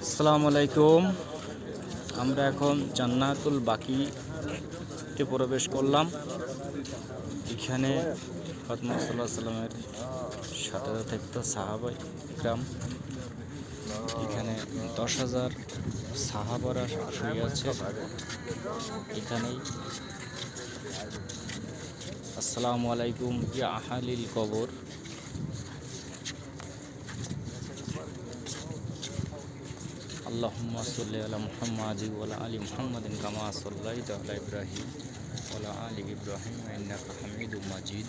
আসসালামু আলাইকুম। আমরা এখন জান্নাতুল বাকিতে প্রবেশ করলাম। এখানে ফাতেমা সাল্লাল্লাহু আলাইহি সাল্লামের সাথে থাকতো সাহাবায়ে কিরাম। এখানে 10,000 সাহাবারা শুয়ে আছে এখানেই। আসসালামু আলাইকুম ইয়া আহলিল কবর। আল্লাহুম্মা সাল্লি আলা মুহাম্মাদি ওয়া আলা আলি মুহাম্মাদিন কামা সাল্লাইতা আলা ইব্রাহিম ওয়া আলা আলি ইব্রাহিম ইন্নাকা হামিদুম মাজিদ।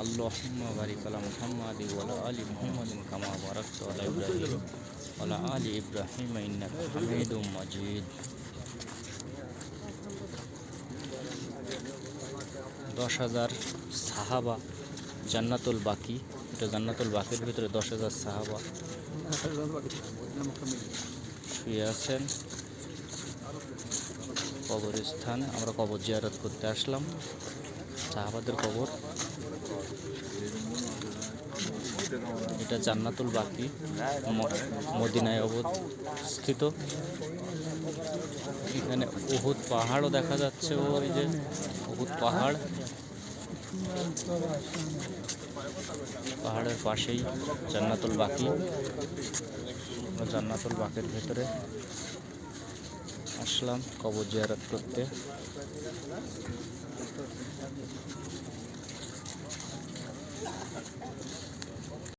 আল্লাহুম্মা বারিক আলা মুহাম্মাদি ওয়া আলা আলি মুহাম্মাদিন কামা বারাকতা আলা ইব্রাহিম ওয়া আলা আলি ইব্রাহিম ইন্নাকা হামিদুম মাজিদ। 10,000 সাহাবা জান্নাতুল বাকি। এটা জান্নাতুল বাকির ভিতরে 10,000 সাহাবা শুয়ে আছেন। কবরস্থান, আমরা কবর জিয়ারত করতে আসলাম, সাহাবাদের কবর। এটা জান্নাতুল বাকি, মদিনায় অবস্থিত। এখানে উহুদ পাহাড়ও দেখা যাচ্ছে, ওই যে উহুদ পাহাড়, পাহাড়ের পাশেই জান্নাতুল বাকি। জান্নাতুল বাকির ভেতরে আসলাম কবর জিয়ারত করতে।